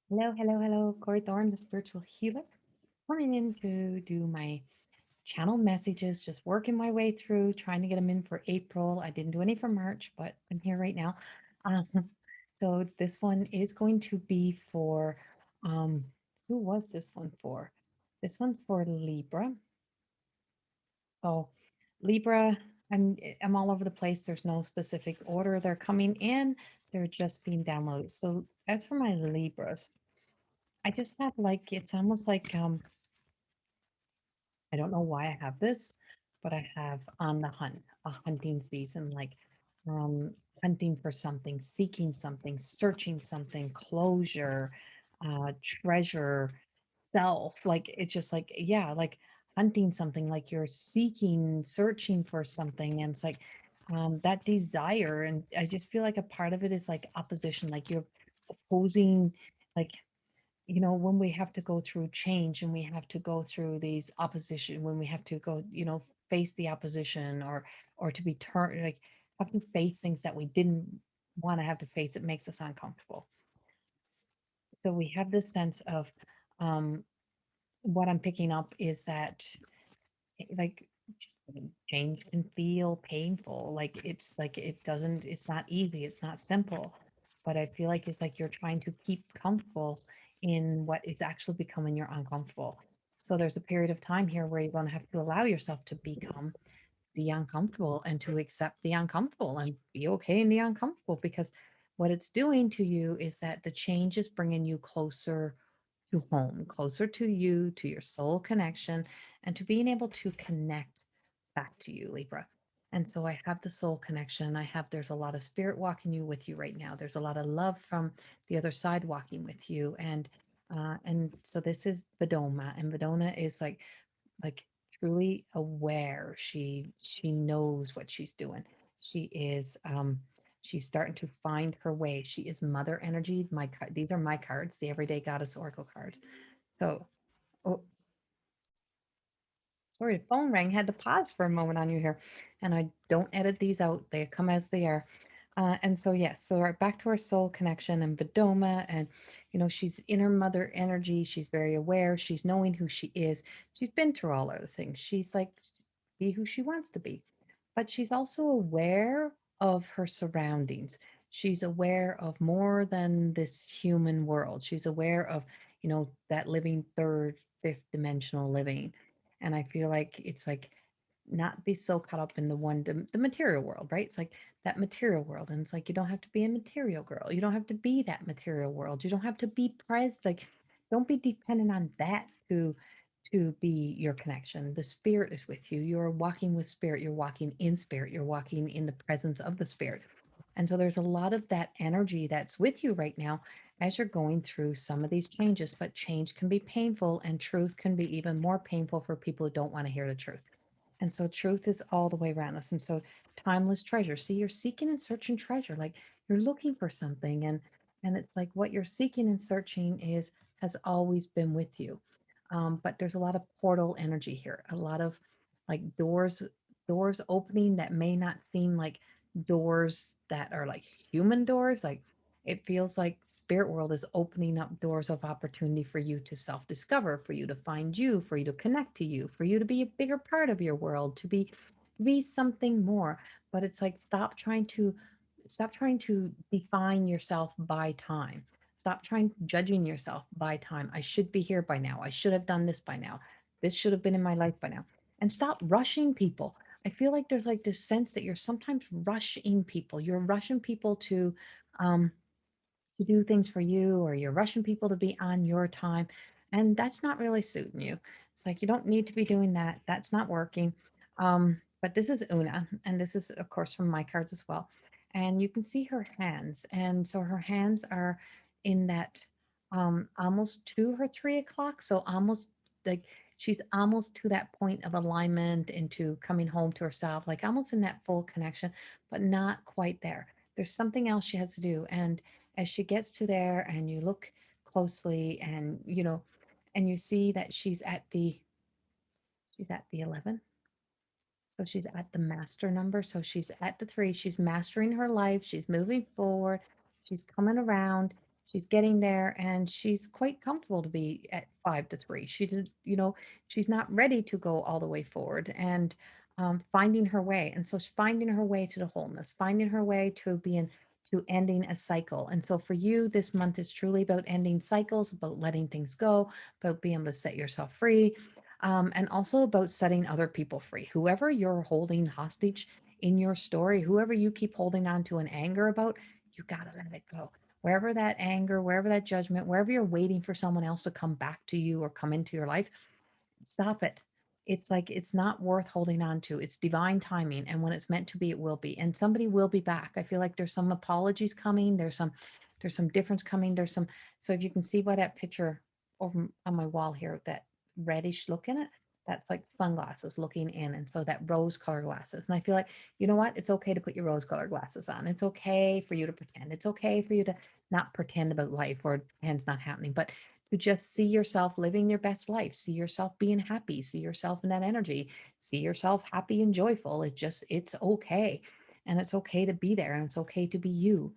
Hello, hello, hello. Corrie Thorne, the spiritual healer, coming in to do my channel messages, just working my way through, trying to get them in for April. I didn't do any for March, but I'm here right now. Um, so this one is going to be for, um, who was this one for? This one's for Libra. So Libra, I'm all over the place. There's no specific order they're coming in. They're just being downloaded. So as for my Libras, I just have like it's almost like I don't know why I have this, but I have on the hunt, a hunting season, like um hunting for something, seeking something, searching something, closure, treasure, self. Like it's just like, yeah, like hunting something, like you're seeking, searching for something. And it's like that desire. And I just feel like a part of it is like opposition, like you're opposing, like when we have to go through change and we have to go through these opposition, when we have to go, face the opposition or to be turned, like have to face things that we didn't want to have to face, it makes us uncomfortable. So we have this sense of um, what I'm picking up is that like change can feel painful. Like it's like it's not easy, it's not simple. But I feel like it's like you're trying to keep comfortable in what is actually becoming you're uncomfortable. So there's a period of time here where you're going to have to allow yourself to become the uncomfortable and to accept the uncomfortable and be okay in the uncomfortable, because what it's doing to you is that the change is bringing you closer to home, closer to you, to your soul connection, and to being able to connect back to you, Libra. And so I have the soul connection. There's a lot of spirit walking you with you right now. There's a lot of love from the other side walking with you. And so this is Vedoma, and Vedona is like truly aware. She knows what she's doing. She is she's starting to find her way. She is mother energy. These are my cards, the everyday goddess oracle cards. So, oh, sorry, the phone rang. Had to pause for a moment on you here, and I don't edit these out. They come as they are. And so, yes, so we're back to our soul connection and Vedoma, and she's in her mother energy. She's very aware. She's knowing who she is. She's been through all other things. She's like be who she wants to be, but she's also aware of her surroundings. She's aware of more than this human world. She's aware of, that living third, fifth dimensional living. And I feel like it's like not be so caught up in the material world, right? It's like that material world. And it's like, you don't have to be a material girl. You don't have to be that material world. You don't have to be like, don't be dependent on that to be your connection. The spirit is with you. You're walking with spirit. You're walking in spirit. You're walking in the presence of the spirit. And so there's a lot of that energy that's with you right now as you're going through some of these changes. But change can be painful, and truth can be even more painful for people who don't want to hear the truth. And so truth is all the way around us. And so timeless treasure. See, you're seeking and searching treasure. Like you're looking for something, and it's like what you're seeking and searching is has always been with you. But there's a lot of portal energy here, a lot of like doors opening that may not seem like doors that are like human doors. Like it feels like spirit world is opening up doors of opportunity for you to self-discover, for you to find you, for you to connect to you, for you to be a bigger part of your world, to be something more. But it's like stop trying to define yourself by time. Stop trying judging yourself by time. I should be here by now. I should have done this by now. This should have been in my life by now. And stop rushing people. I feel like there's like this sense that you're sometimes rushing people. You're rushing people um, to do things for you, or you're rushing people to be on your time. And that's not really suiting you. It's like you don't need to be doing that. That's not working. But this is Una, and this is, of course, from my cards as well. And you can see her hands. And so her hands are in that almost to her 3 o'clock. So almost like she's almost to that point of alignment into coming home to herself, like almost in that full connection, but not quite there. There's something else she has to do. And as she gets to there and you look closely and and you see that she's at the 11, so she's at the master number, so she's at the 3, she's mastering her life, she's moving forward, she's coming around, She's getting there, and she's quite comfortable to be at 5 to 3. She did, she's not ready to go all the way forward, and finding her way. And so finding her way to the wholeness, finding her way to being to ending a cycle. And so for you, this month is truly about ending cycles, about letting things go, about being able to set yourself free, and also about setting other people free. Whoever you're holding hostage in your story, whoever you keep holding on to an anger about, you got to let it go. Wherever that anger, wherever that judgment, wherever you're waiting for someone else to come back to you or come into your life, stop it. It's like it's not worth holding on to. It's divine timing, and when it's meant to be, it will be. And somebody will be back. I feel like there's some apologies coming. There's some difference coming. There's some. So if you can see by that picture over on my wall here, that reddish look in it, that's like sunglasses looking in, and so that rose color glasses. And I feel like, you know what? It's okay to put your rose color glasses on. It's okay for you to pretend. It's okay for you to not pretend about life or pretend's not happening, but to just see yourself living your best life, see yourself being happy, see yourself in that energy, see yourself happy and joyful. It's okay. And it's okay to be there, and it's okay to be you.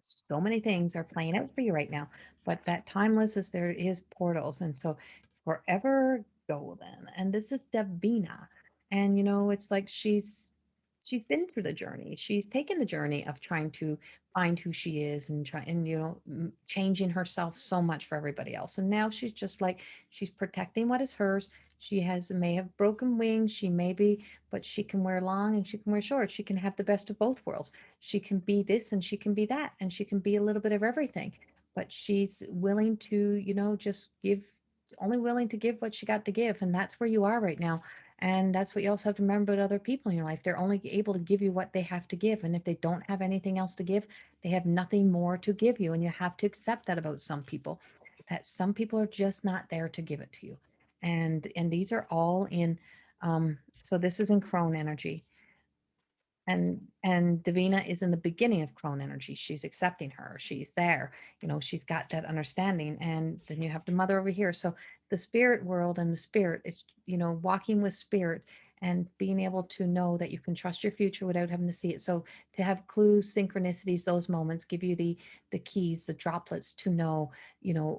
So many things are playing out for you right now, but that timeless is there is portals. And so forever golden. And this is Davina. And it's like she's been through the journey. She's taken the journey of trying to find who she is and try and changing herself so much for everybody else. And now she's just like she's protecting what is hers. She may have broken wings, she may be, but she can wear long and she can wear short. She can have the best of both worlds. She can be this and she can be that, and she can be a little bit of everything. But she's willing to, just give, only willing to give what she got to give. And that's where you are right now. And that's what you also have to remember about other people in your life. They're only able to give you what they have to give. And if they don't have anything else to give, they have nothing more to give you. And you have to accept that about some people, that some people are just not there to give it to you. And these are all in, so this is in crone energy, and Davina is in the beginning of crone energy. She's accepting her. She's there. She's got that understanding. And then you have the mother over here. So the spirit world and the spirit, it's walking with spirit and being able to know that you can trust your future without having to see it. So to have clues, synchronicities, those moments give you the keys, the droplets to know,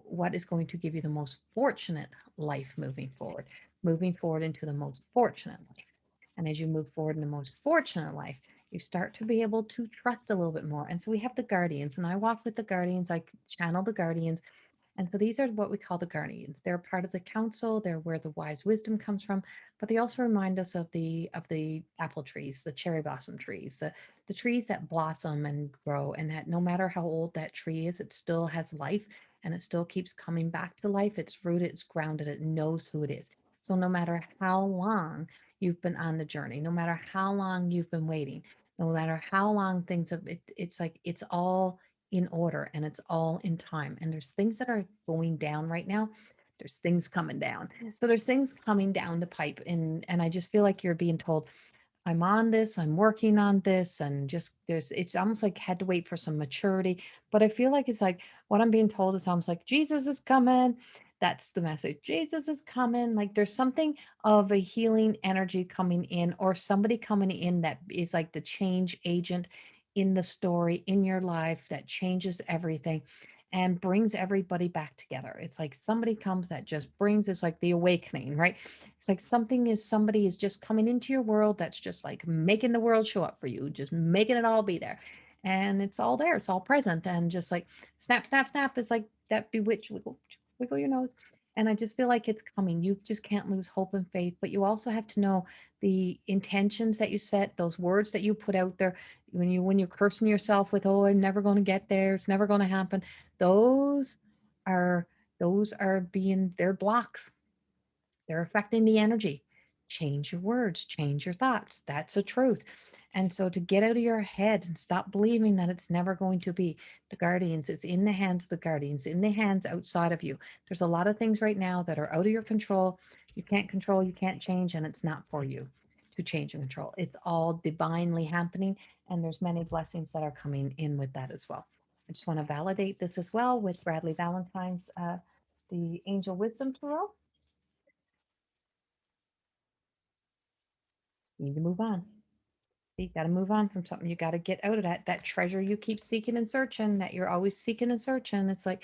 what is going to give you the most fortunate life moving forward into the most fortunate life. And as you move forward in the most fortunate life, you start to be able to trust a little bit more. And so we have the guardians, and I walk with the guardians, I channel the guardians. And so these are what we call the guardians. They're part of the council. They're where the wise wisdom comes from, but they also remind us of the apple trees, the cherry blossom trees, the trees that blossom and grow, and that no matter how old that tree is, it still has life, and it still keeps coming back to life. It's rooted, it's grounded, it knows who it is. So no matter how long you've been on the journey, no matter how long you've been waiting, no matter how long things have, it's like it's all in order, and it's all in time. And there's things that are going down right now. There's things coming down. So there's things coming down the pipe, and I just feel like you're being told, I'm on this, I'm working on this, and just it's almost like had to wait for some maturity. But I feel like it's like what I'm being told is almost like Jesus is coming. That's the message. Jesus is coming. Like there's something of a healing energy coming in, or somebody coming in that is like the change agent in the story, in your life, that changes everything and brings everybody back together. It's like somebody comes that just brings, it's like the awakening, right? It's like somebody is just coming into your world that's just like making the world show up for you, just making it all be there. And it's all there, it's all present. And just like snap, snap, snap is like that bewitch wiggle, wiggle your nose. And I just feel like it's coming. You just can't lose hope and faith, but you also have to know the intentions that you set, those words that you put out there. When you're cursing yourself with, oh, I'm never going to get there, it's never going to happen. Those are they're blocks, they're affecting the energy. Change your words, change your thoughts. That's the truth. And so to get out of your head and stop believing that it's never going to be, the guardians, it's in the hands of the guardians, in the hands outside of you. There's a lot of things right now that are out of your control. You can't control, you can't change, and it's not for you to change and control. It's all divinely happening, and there's many blessings that are coming in with that as well. I just want to validate this as well with Bradley Valentine's, the Angel Wisdom Tarot. Need to move on. You got to move on from something. You got to get out of that treasure you keep seeking and searching, that you're always seeking and searching. It's like,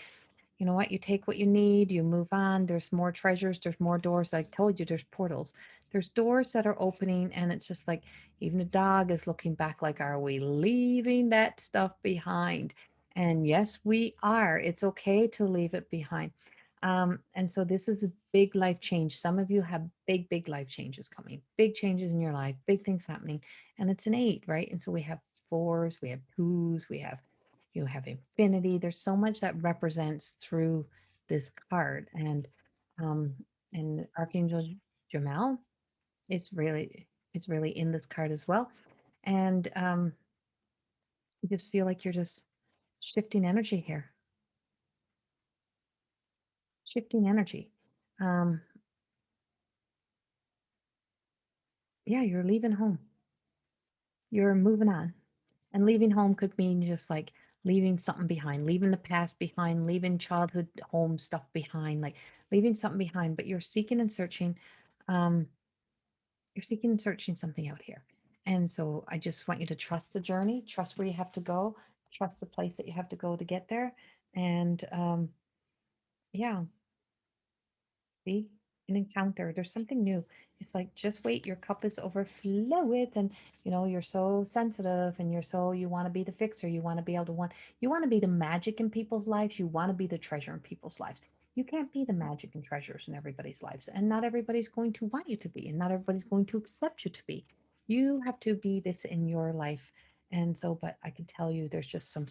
you know what? You take what you need, you move on. There's more treasures, there's more doors. I told you there's portals. There's doors that are opening, and it's just like even a dog is looking back like, are we leaving that stuff behind? And yes, we are. It's okay to leave it behind. And so this is a big life change. Some of you have big, big life changes coming, big changes in your life, big things happening. And it's an eight, right? And so we have fours, we have twos, we have, you have infinity. There's so much that represents through this card. Um, and Archangel Jamal is really in this card as well. And you just feel like you're just shifting energy here, shifting energy. Um, yeah, you're leaving home. You're moving on. And leaving home could mean just like leaving something behind, leaving the past behind, leaving childhood home stuff behind, like leaving something behind, but um, you're seeking and searching something out here. And so I just want you to trust the journey, trust where you have to go, trust the place that you have to go to get there. And yeah, see, an encounter. There's something new. It's like just wait, your cup is overflowing, and you're so sensitive, and you want to be the fixer. You want to be able to you want to be the magic in people's lives. You want to be the treasure in people's lives. You can't be the magic and treasures in everybody's lives, and not everybody's going to want you to be, and not everybody's going to accept you to be. You have to be this in your life. And so, but I can tell you, there's just some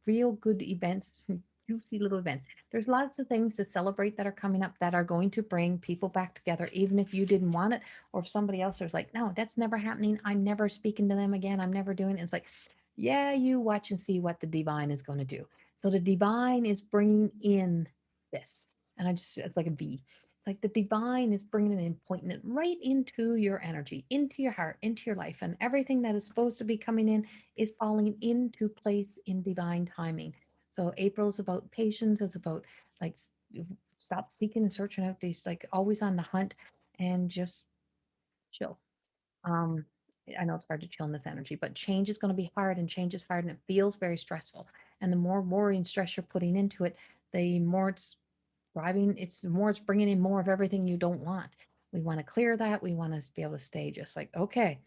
real good events, juicy little events. There's lots of things to celebrate that are coming up that are going to bring people back together, even if you didn't want it, or if somebody else is like, no, that's never happening. I'm never speaking to them again. I'm never doing it. It's like, yeah, you watch and see what the divine is going to do. So the divine is bringing in this. And it's like a bee. Like the divine is bringing it in, pointing it right into your energy, into your heart, into your life. And everything that is supposed to be coming in is falling into place in divine timing. So April's about patience. It's about like stop seeking and searching out these, like always on the hunt, and just chill. Um, I know it's hard to chill in this energy, but change is going to be hard, and change is hard, and it feels very stressful. And the more worry and stress you're putting into it, the more it's the more it's bringing in more of everything you don't want. We want to clear that. We want to be able to stay just like, okay,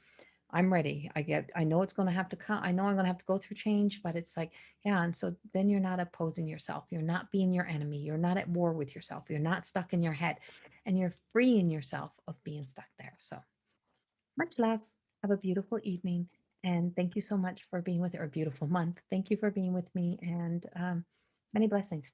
I'm ready. I know it's going to have to come. I know I'm going to have to go through change, but it's like, yeah. And so then you're not opposing yourself. You're not being your enemy. You're not at war with yourself. You're not stuck in your head, and you're freeing yourself of being stuck there. So much love. Have a beautiful evening. And thank you so much for being with, or a beautiful month. Thank you for being with me, and many blessings.